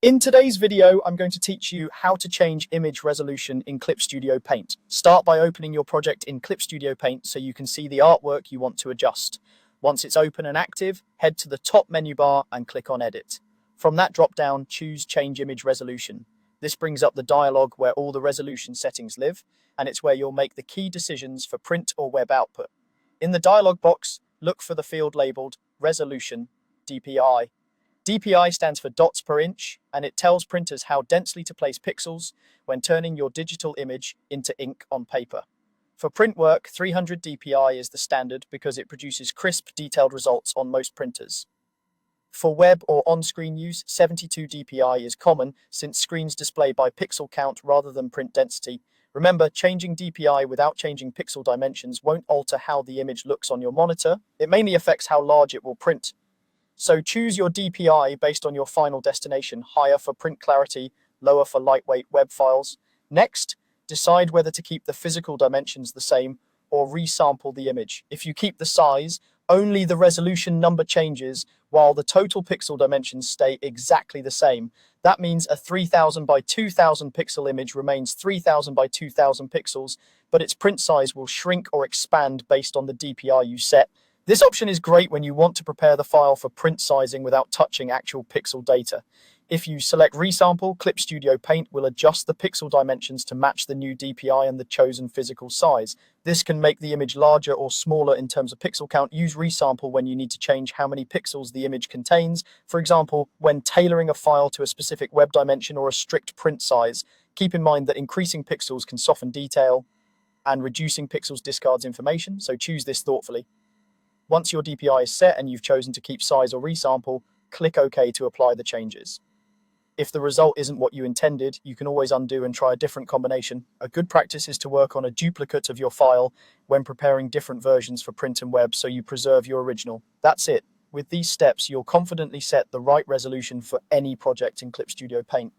In today's video, I'm going to teach you how to change image resolution in Clip Studio Paint. Start by opening your project in Clip Studio Paint so you can see the artwork you want to adjust. Once it's open and active, head to the top menu bar and click on Edit. From that drop-down, choose Change Image Resolution. This brings up the dialog where all the resolution settings live, and it's where you'll make the key decisions for print or web output. In the dialog box, look for the field labeled Resolution, DPI. DPI stands for dots per inch, and it tells printers how densely to place pixels when turning your digital image into ink on paper. For print work, 300 DPI is the standard because it produces crisp, detailed results on most printers. For web or on-screen use, 72 DPI is common since screens display by pixel count rather than print density. Remember, changing DPI without changing pixel dimensions won't alter how the image looks on your monitor. It mainly affects how large it will print. So choose your DPI based on your final destination, higher for print clarity, lower for lightweight web files. Next, decide whether to keep the physical dimensions the same or resample the image. If you keep the size, only the resolution number changes while the total pixel dimensions stay exactly the same. That means a 3000 by 2000 pixel image remains 3000 by 2000 pixels, but its print size will shrink or expand based on the DPI you set. This option is great when you want to prepare the file for print sizing without touching actual pixel data. If you select Resample, Clip Studio Paint will adjust the pixel dimensions to match the new DPI and the chosen physical size. This can make the image larger or smaller in terms of pixel count. Use Resample when you need to change how many pixels the image contains. For example, when tailoring a file to a specific web dimension or a strict print size, keep in mind that increasing pixels can soften detail and reducing pixels discards information, so choose this thoughtfully. Once your DPI is set and you've chosen to keep size or resample, click OK to apply the changes. If the result isn't what you intended, you can always undo and try a different combination. A good practice is to work on a duplicate of your file when preparing different versions for print and web so you preserve your original. That's it. With these steps, you'll confidently set the right resolution for any project in Clip Studio Paint.